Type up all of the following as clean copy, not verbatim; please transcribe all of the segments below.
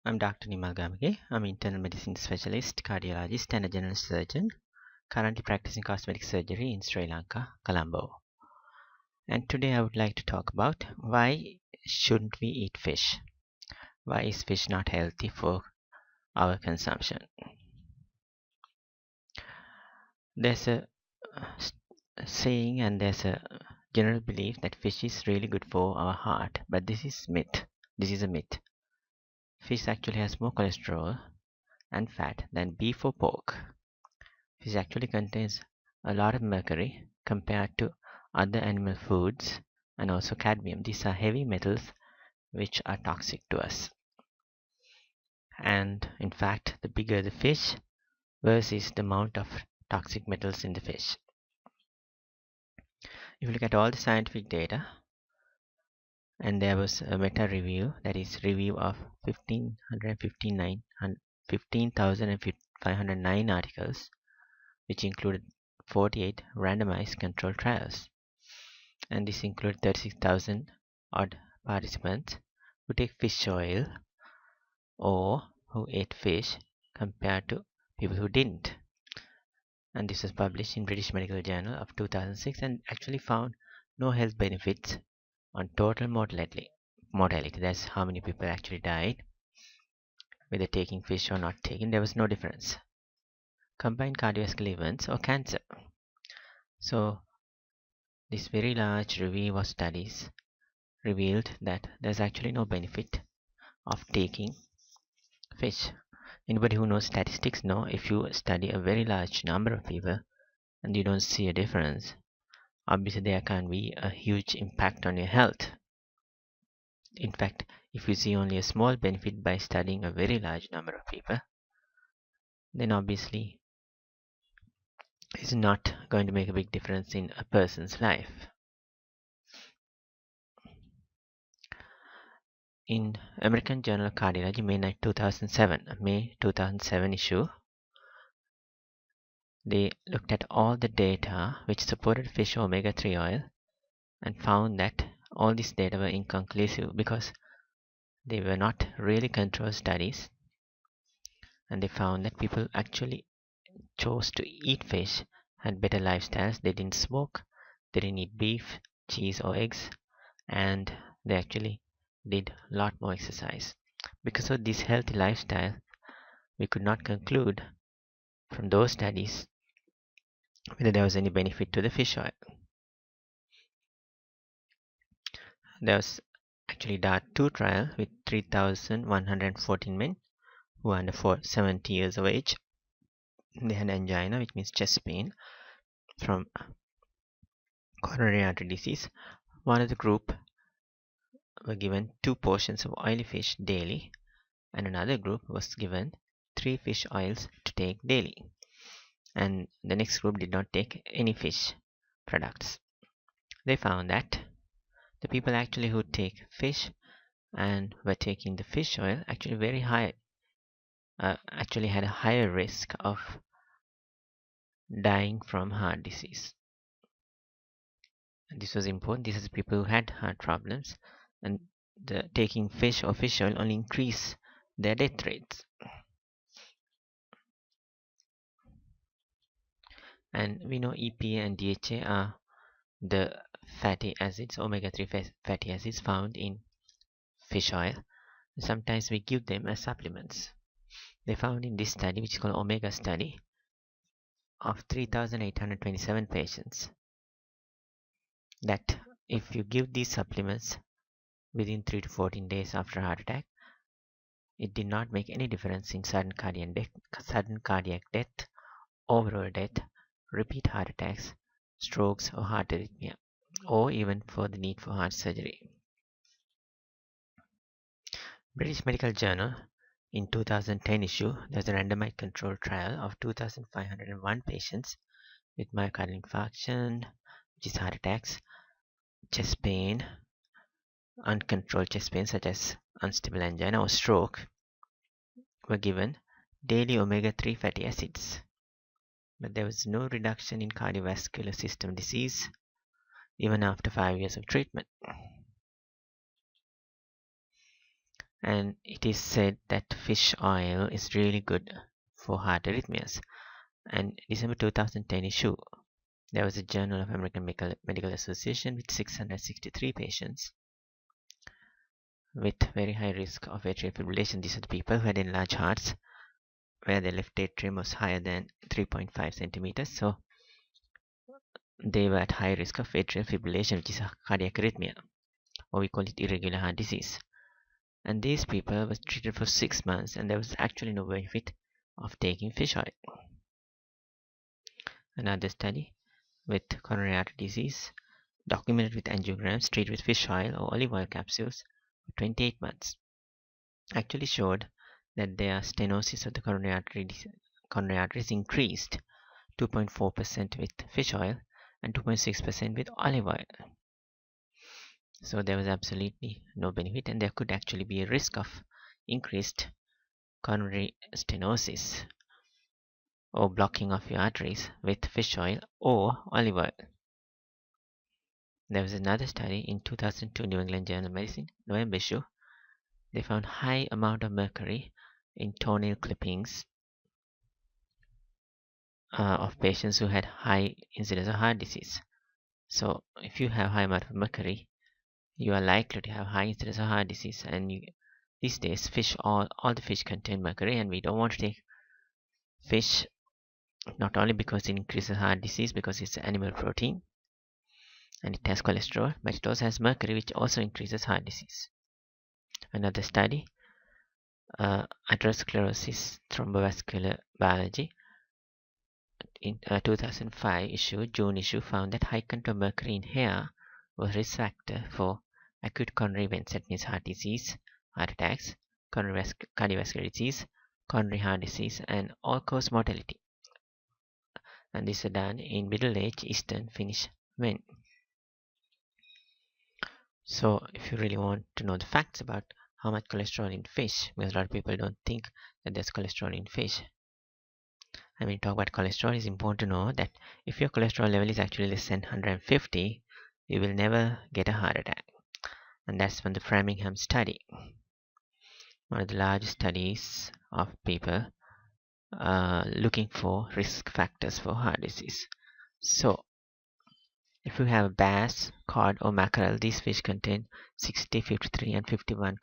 I'm Dr. Nimal Gamage. I'm internal medicine specialist, cardiologist, and a general surgeon, currently practicing cosmetic surgery in Sri Lanka, Colombo. And today I would like to talk about why shouldn't we eat fish? Why is fish not healthy for our consumption? There's a saying and there's a general belief that fish is really good for our heart, but this is myth. This is a myth. Fish actually has more cholesterol and fat than beef or pork. Fish actually contains a lot of mercury compared to other animal foods and also cadmium. These are heavy metals which are toxic to us. And in fact, the bigger the fish, worse is the amount of toxic metals in the fish. If you look at all the scientific data, and there was a meta review, that is review of 15,509 articles, which included 48 randomized control trials. And this included 36,000 odd participants who take fish oil or who ate fish compared to people who didn't. And this was published in British Medical Journal of 2006 and actually found no health benefits on total mortality. That's how many people actually died, whether taking fish or not taking. There was no difference. Combined cardiovascular events or cancer. So this very large review of studies revealed that there's actually no benefit of taking fish. Anybody who knows statistics know if you study a very large number of people and you don't see a difference, obviously there can be a huge impact on your health. In fact, if you see only a small benefit by studying a very large number of people, then obviously it's not going to make a big difference in a person's life. In American Journal of Cardiology, May 2007 issue, they looked at all the data which supported fish omega-3 oil and found that all these data were inconclusive because they were not really controlled studies, and they found that people actually chose to eat fish, had better lifestyles. They didn't smoke, they didn't eat beef, cheese or eggs, and they actually did a lot more exercise. Because of this healthy lifestyle, we could not conclude from those studies whether there was any benefit to the fish oil. There was actually DART-2 trial with 3,114 men who were under 70 years of age. They had angina, which means chest pain from coronary artery disease. One of the group were given 2 portions of oily fish daily, and another group was given 3 fish oils to take daily. And the next group did not take any fish products. They found that the people actually who take fish and were taking the fish oil actually actually had a higher risk of dying from heart disease. And this was important. These are the people who had heart problems, and the taking fish or fish oil only increase their death rates. And we know EPA and DHA are the fatty acids, omega-3 fatty acids found in fish oil. Sometimes we give them as supplements. They found in this study, which is called Omega study, of 3,827 patients, that if you give these supplements within 3 to 14 days after a heart attack, it did not make any difference in sudden cardiac death, overall death, repeat heart attacks, strokes or heart arrhythmia, or even for the need for heart surgery. British Medical Journal in 2010 issue, there's a randomized controlled trial of 2,501 patients with myocardial infarction, which is heart attacks, chest pain, uncontrolled chest pain such as unstable angina or stroke, were given daily omega-3 fatty acids. But there was no reduction in cardiovascular system disease even after 5 years of treatment. And it is said that fish oil is really good for heart arrhythmias. And December 2010 issue, there was a Journal of American Medical Association with 663 patients with very high risk of atrial fibrillation. These are the people who had enlarged hearts where the left atrium was higher than 3.5 centimeters. So they were at high risk of atrial fibrillation, which is a cardiac arrhythmia, or we call it irregular heart disease. And these people were treated for 6 months, and there was actually no benefit of taking fish oil. Another study with coronary artery disease, documented with angiograms, treated with fish oil or olive oil capsules for 28 months, actually showed that their stenosis of the coronary arteries increased 2.4% with fish oil and 2.6% with olive oil. So there was absolutely no benefit, and there could actually be a risk of increased coronary stenosis or blocking of your arteries with fish oil or olive oil. There was another study in 2002 New England Journal of Medicine, November issue. They found high amount of mercury in toenail clippings of patients who had high incidence of heart disease. So if you have high amount of mercury, you are likely to have high incidence of heart disease. And these days, all the fish contain mercury, and we don't want to take fish not only because it increases heart disease because it's an animal protein and it has cholesterol, but it also has mercury, which also increases heart disease. Another study, atherosclerosis thrombovascular biology, in 2005 June issue, found that high content of mercury in hair was a risk factor for acute coronary events. That means heart disease, heart attacks, cardiovascular disease, coronary heart disease, and all-cause mortality. And this is done in middle-aged Eastern Finnish men. So if you really want to know the facts about how much cholesterol in fish, because a lot of people don't think that there's cholesterol in fish. And when you talk about cholesterol, it's important to know that if your cholesterol level is actually less than 150, you will never get a heart attack. And that's from the Framingham study, one of the largest studies of people looking for risk factors for heart disease. So if you have bass, cod, or mackerel, these fish contain 60, 53, and 51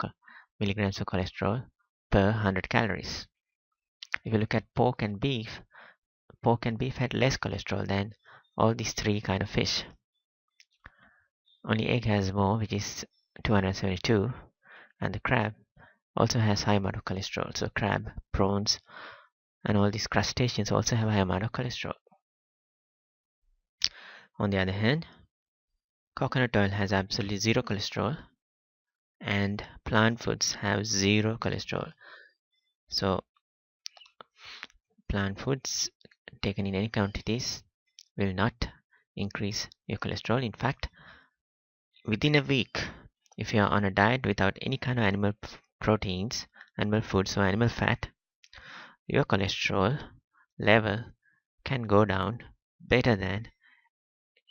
milligrams of cholesterol per 100 calories. If you look at pork and beef had less cholesterol than all these three kind of fish. Only egg has more, which is 272, and the crab also has high amount of cholesterol. So crab, prawns, and all these crustaceans also have a high amount of cholesterol. On the other hand, coconut oil has absolutely zero cholesterol, and plant foods have zero cholesterol. So plant foods taken in any quantities will not increase your cholesterol. In fact, within a week, if you are on a diet without any kind of animal proteins, animal foods, or animal fat, your cholesterol level can go down better than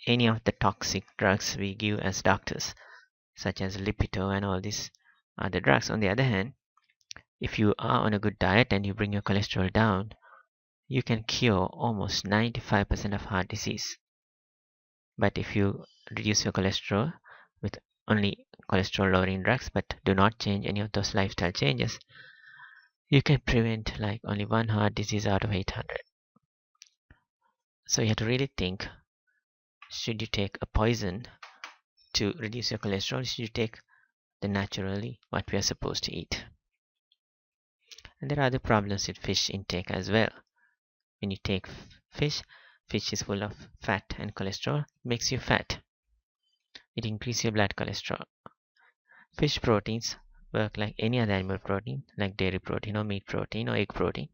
any of the toxic drugs we give as doctors, such as Lipitor and all these other drugs. On the other hand, if you are on a good diet and you bring your cholesterol down, you can cure almost 95% of heart disease. But if you reduce your cholesterol with only cholesterol lowering drugs but do not change any of those lifestyle changes, you can prevent like only one heart disease out of 800. So you have to really think, should you take a poison to reduce your cholesterol, or should you take the naturally what we are supposed to eat? And there are other problems with fish intake as well. When you take fish is full of fat and cholesterol, makes you fat. It increases your blood cholesterol. Fish proteins work like any other animal protein, like dairy protein or meat protein or egg protein,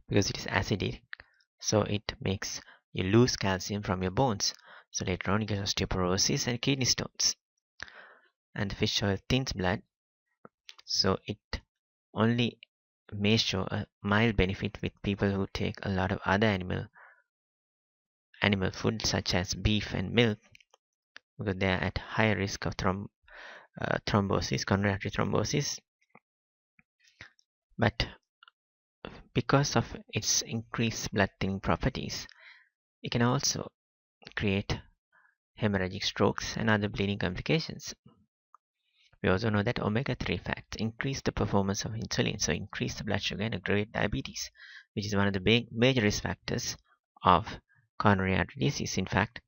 because it is acidic. So it makes you lose calcium from your bones. So later on you get osteoporosis and kidney stones. And the fish oil thins blood, so it only may show a mild benefit with people who take a lot of other animal food such as beef and milk, because they are at higher risk of thrombosis, coronary artery thrombosis, But because of its increased blood thinning properties, it can also create hemorrhagic strokes and other bleeding complications. We also know that omega-3 fats increase the performance of insulin, so increase the blood sugar and aggravate diabetes, which is one of the major risk factors of coronary artery disease. In fact,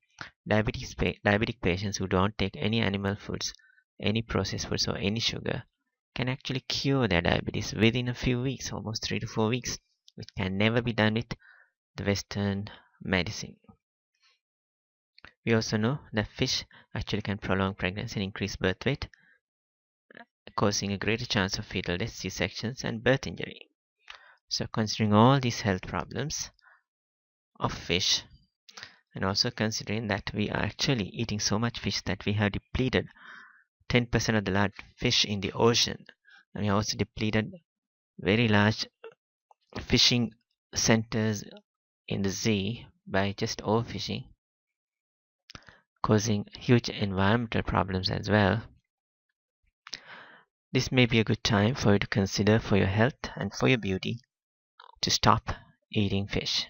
diabetic patients who don't take any animal foods, any processed foods, or any sugar can actually cure their diabetes within a few weeks, almost 3 to 4 weeks, which can never be done with the Western medicine. We also know that fish actually can prolong pregnancy and increase birth weight, causing a greater chance of fetal death, C-sections, and birth injury. So considering all these health problems of fish, and also considering that we are actually eating so much fish that we have depleted 10% of the large fish in the ocean, and we also depleted very large fishing centers in the sea by just overfishing, causing huge environmental problems as well. This may be a good time for you to consider for your health and for your beauty to stop eating fish.